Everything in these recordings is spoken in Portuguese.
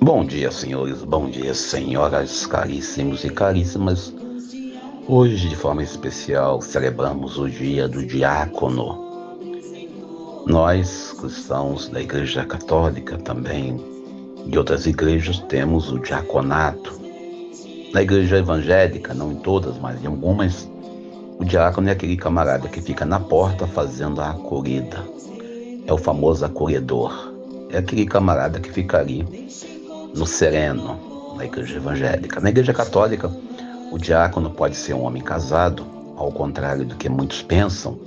Bom dia, senhores, bom dia, senhoras, caríssimos e caríssimas. Hoje, de forma especial, celebramos o dia do diácono. Nós, cristãos da Igreja Católica, também de outras igrejas, temos o diaconato. Na igreja evangélica, não em todas, mas em algumas, o diácono é aquele camarada que fica na porta fazendo a acolhida. É o famoso acolhedor. É aquele camarada que fica ali no sereno, na igreja evangélica. Na igreja católica, o diácono pode ser um homem casado, ao contrário do que muitos pensam.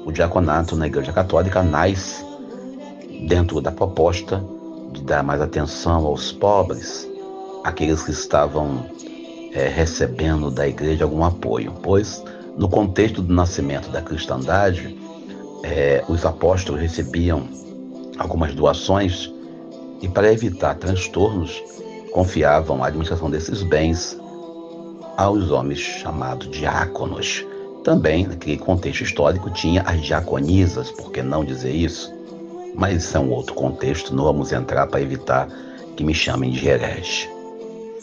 O diaconato na igreja católica nasce dentro da proposta de dar mais atenção aos pobres, aqueles que estavam recebendo da igreja algum apoio, pois no contexto do nascimento da cristandade, os apóstolos recebiam algumas doações e, para evitar transtornos, confiavam a administração desses bens aos homens chamados diáconos. Também, naquele contexto histórico, tinha as diaconisas, por que não dizer isso? Mas isso é um outro contexto, não vamos entrar para evitar que me chamem de herege.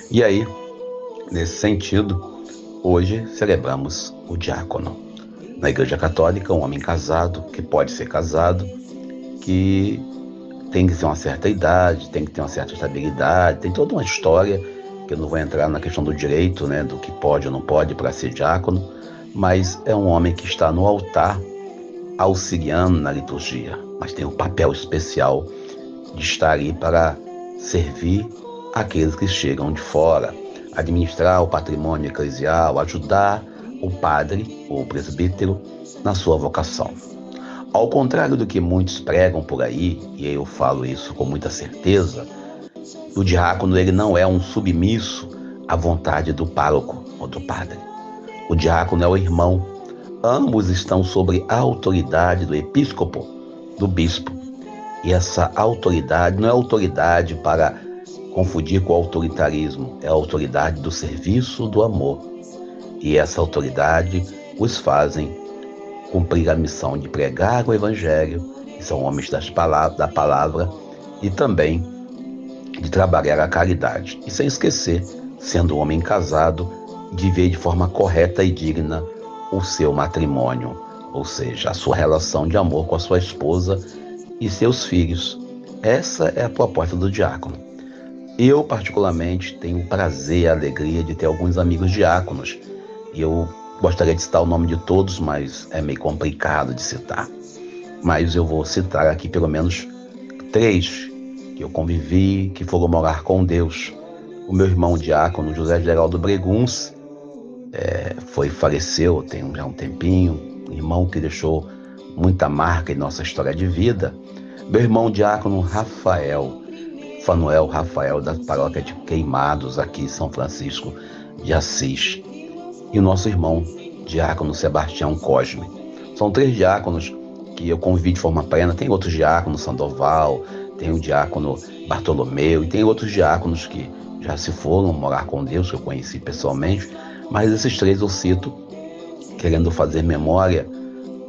E aí, nesse sentido, hoje celebramos o diácono. Na Igreja Católica, um homem casado, que pode ser casado, que tem que ter uma certa idade, tem que ter uma certa estabilidade, tem toda uma história, que eu não vou entrar na questão do direito, né, do que pode ou não pode para ser diácono, mas é um homem que está no altar auxiliando na liturgia, mas tem um papel especial de estar ali para servir aqueles que chegam de fora, administrar o patrimônio eclesial, ajudar o padre ou o presbítero na sua vocação. Ao contrário do que muitos pregam por aí, e eu falo isso com muita certeza, o diácono ele não é um submisso à vontade do pároco ou do padre. O diácono é o irmão. Ambos estão sob a autoridade do episcopo, do bispo. E essa autoridade não é autoridade para confundir com o autoritarismo, é a autoridade do serviço, do amor. E essa autoridade os fazem cumprir a missão de pregar o evangelho, que são homens da palavra, e também de trabalhar a caridade. E sem esquecer, sendo um homem casado, de viver de forma correta e digna o seu matrimônio, ou seja, a sua relação de amor com a sua esposa e seus filhos. Essa é a proposta do diácono. Eu, particularmente, tenho o prazer e a alegria de ter alguns amigos diáconos. E eu gostaria de citar o nome de todos, mas é meio complicado de citar. Mas eu vou citar aqui pelo menos 3 que eu convivi, que foram morar com Deus. O meu irmão diácono, José Geraldo Breguns, faleceu tem já um tempinho, um irmão que deixou muita marca em nossa história de vida. Meu irmão diácono Fanuel Rafael, da paróquia de Queimados, aqui em São Francisco de Assis. E o nosso irmão diácono Sebastião Cosme. São 3 diáconos que eu convivi de forma plena. Tem outros diáconos, Sandoval, tem o diácono Bartolomeu, e tem outros diáconos que já se foram morar com Deus, que eu conheci pessoalmente, mas esses 3 eu cito, querendo fazer memória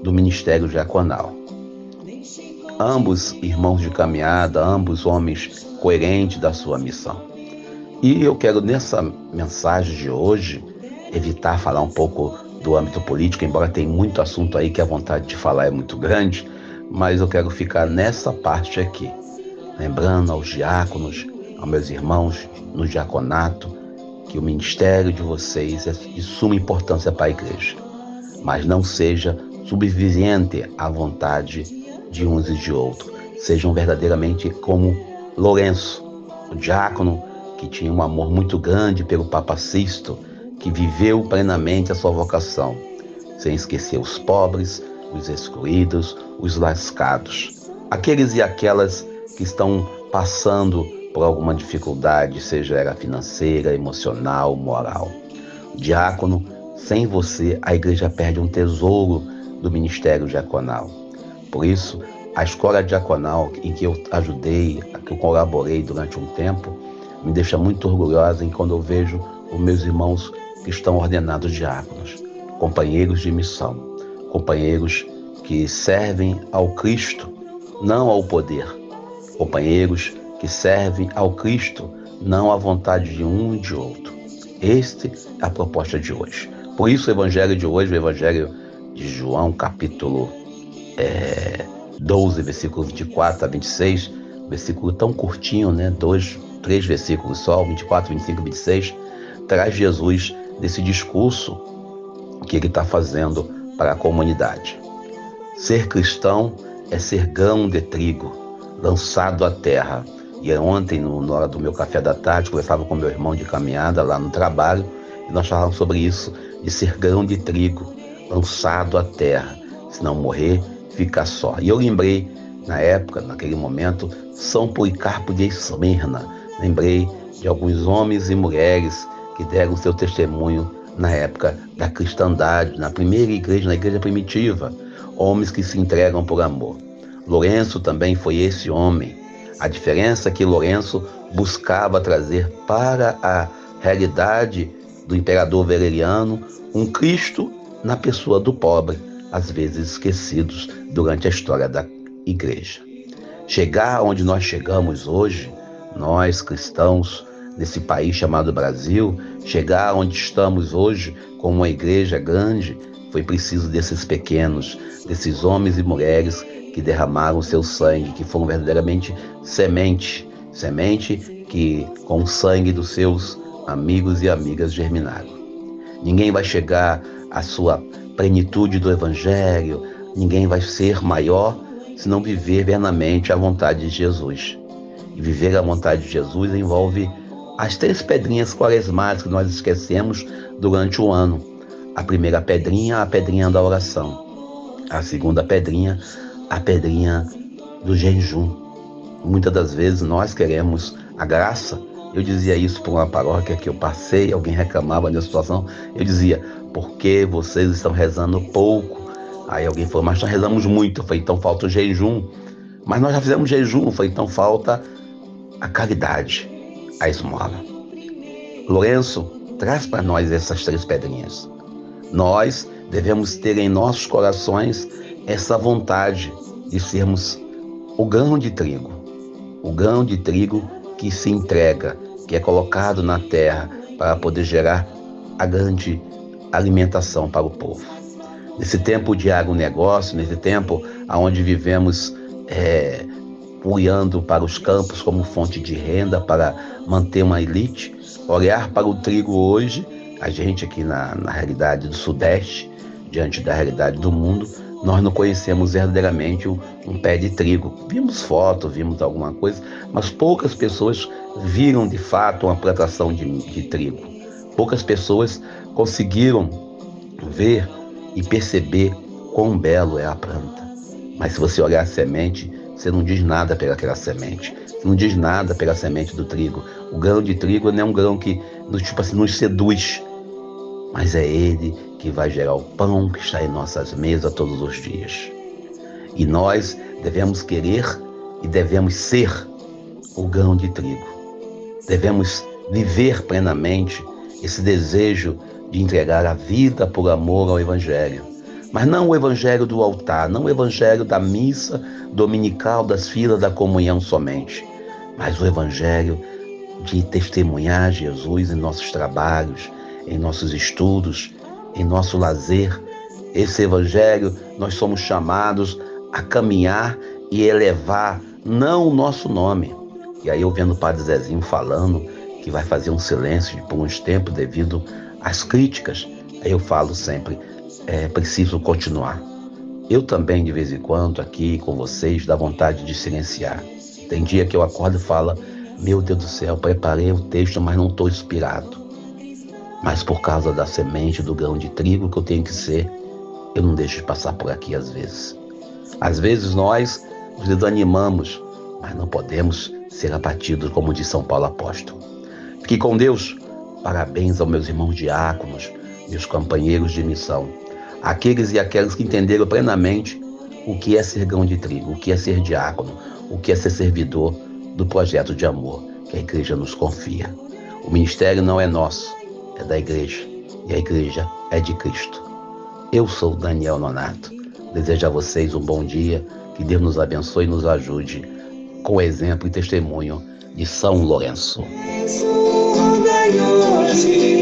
do ministério diaconal. Ambos irmãos de caminhada, ambos homens coerentes da sua missão. E eu quero, nessa mensagem de hoje, evitar falar um pouco do âmbito político, embora tenha muito assunto aí que a vontade de falar é muito grande, mas eu quero ficar nessa parte aqui, lembrando aos diáconos, aos meus irmãos no diaconato, que o ministério de vocês é de suma importância para a igreja, mas não seja subserviente à vontade de uns e de outros. Sejam verdadeiramente como Lourenço, o diácono que tinha um amor muito grande pelo Papa Sisto, que viveu plenamente a sua vocação, sem esquecer os pobres, os excluídos, os lascados, aqueles e aquelas que estão passando por alguma dificuldade, seja ela financeira, emocional, moral. Diácono, sem você, a igreja perde um tesouro do ministério diaconal. Por isso, a escola diaconal em que eu ajudei, que eu colaborei durante um tempo, me deixa muito orgulhosa em quando eu vejo os meus irmãos que estão ordenados diáconos, companheiros de missão, companheiros que servem ao Cristo, não ao poder, companheiros que servem ao Cristo, não a vontade de um e de outro. Esta é a proposta de hoje. Por isso o evangelho de hoje, o evangelho de João, capítulo 12, versículo 24 a 26, versículo tão curtinho, né? 3 versículos só, 24, 25 e 26, traz Jesus desse discurso que ele está fazendo para a comunidade. Ser cristão é ser grão de trigo lançado à terra. E ontem, na hora do meu café da tarde, conversava com meu irmão de caminhada lá no trabalho, e nós falávamos sobre isso, de ser grão de trigo lançado à terra. Se não morrer, fica só. E eu lembrei, na época, naquele momento, São Policarpo de Esmirna. Lembrei de alguns homens e mulheres que deram seu testemunho na época da cristandade, na primeira igreja, na igreja primitiva. Homens que se entregam por amor. Lourenço também foi esse homem. A diferença é que Lourenço buscava trazer para a realidade do imperador Valeriano um Cristo na pessoa do pobre, às vezes esquecidos durante a história da igreja. Chegar onde nós chegamos hoje, nós cristãos, nesse país chamado Brasil, chegar onde estamos hoje com uma igreja grande, foi preciso desses pequenos, desses homens e mulheres que derramaram seu sangue, que foram verdadeiramente semente que com o sangue dos seus amigos e amigas germinaram. Ninguém vai chegar à sua plenitude do Evangelho, ninguém vai ser maior se não viver plenamente a vontade de Jesus. E viver a vontade de Jesus envolve as 3 pedrinhas quaresmais que nós esquecemos durante o ano. A primeira pedrinha, a pedrinha da oração. A segunda pedrinha, a pedrinha do jejum. Muitas das vezes nós queremos a graça. Eu dizia isso para uma paróquia que eu passei, alguém reclamava da situação. Eu dizia, por que vocês estão rezando pouco? Aí alguém falou, mas nós rezamos muito. Eu falei, então falta o jejum. Mas nós já fizemos jejum. Eu falei, então falta a caridade, a esmola. Lourenço traz para nós essas 3 pedrinhas. Nós devemos ter em nossos corações essa vontade de sermos o grão de trigo que se entrega, que é colocado na terra para poder gerar a grande alimentação para o povo. Nesse tempo de agronegócio, nesse tempo onde vivemos olhando para os campos como fonte de renda para manter uma elite, olhar para o trigo hoje, a gente aqui na realidade do Sudeste, diante da realidade do mundo, nós não conhecemos verdadeiramente um pé de trigo. Vimos foto, vimos alguma coisa, mas poucas pessoas viram de fato uma plantação de trigo. Poucas pessoas conseguiram ver e perceber quão belo é a planta. Mas se você olhar a semente, você não diz nada pelaquela semente. Você não diz nada pela semente do trigo. O grão de trigo não é um grão que nos seduz, mas é ele que vai gerar o pão que está em nossas mesas todos os dias. E nós devemos querer e devemos ser o grão de trigo. Devemos viver plenamente esse desejo de entregar a vida por amor ao Evangelho. Mas não o Evangelho do altar, não o Evangelho da missa dominical, das filas da comunhão somente, mas o Evangelho de testemunhar Jesus em nossos trabalhos, em nossos estudos, em nosso lazer. Esse Evangelho nós somos chamados a caminhar e elevar não o nosso nome. E aí eu vendo o Padre Zezinho falando que vai fazer um silêncio por uns tempos devido às críticas, aí eu falo sempre, é preciso continuar. Eu também de vez em quando aqui com vocês dá vontade de silenciar. Tem dia que eu acordo e falo, meu Deus do céu, preparei o texto, mas não estou inspirado. Mas por causa da semente do grão de trigo que eu tenho que ser, eu não deixo de passar por aqui às vezes. Às vezes nós nos desanimamos, mas não podemos ser abatidos, como diz São Paulo Apóstolo. Fique com Deus. Parabéns aos meus irmãos diáconos, meus companheiros de missão, aqueles e aquelas que entenderam plenamente o que é ser grão de trigo, o que é ser diácono, o que é ser servidor do projeto de amor que a igreja nos confia. O ministério não é nosso, é da igreja, e a igreja é de Cristo. Eu sou Daniel Nonato. Desejo a vocês um bom dia, que Deus nos abençoe e nos ajude com o exemplo e testemunho de São Lourenço. Rogai hoje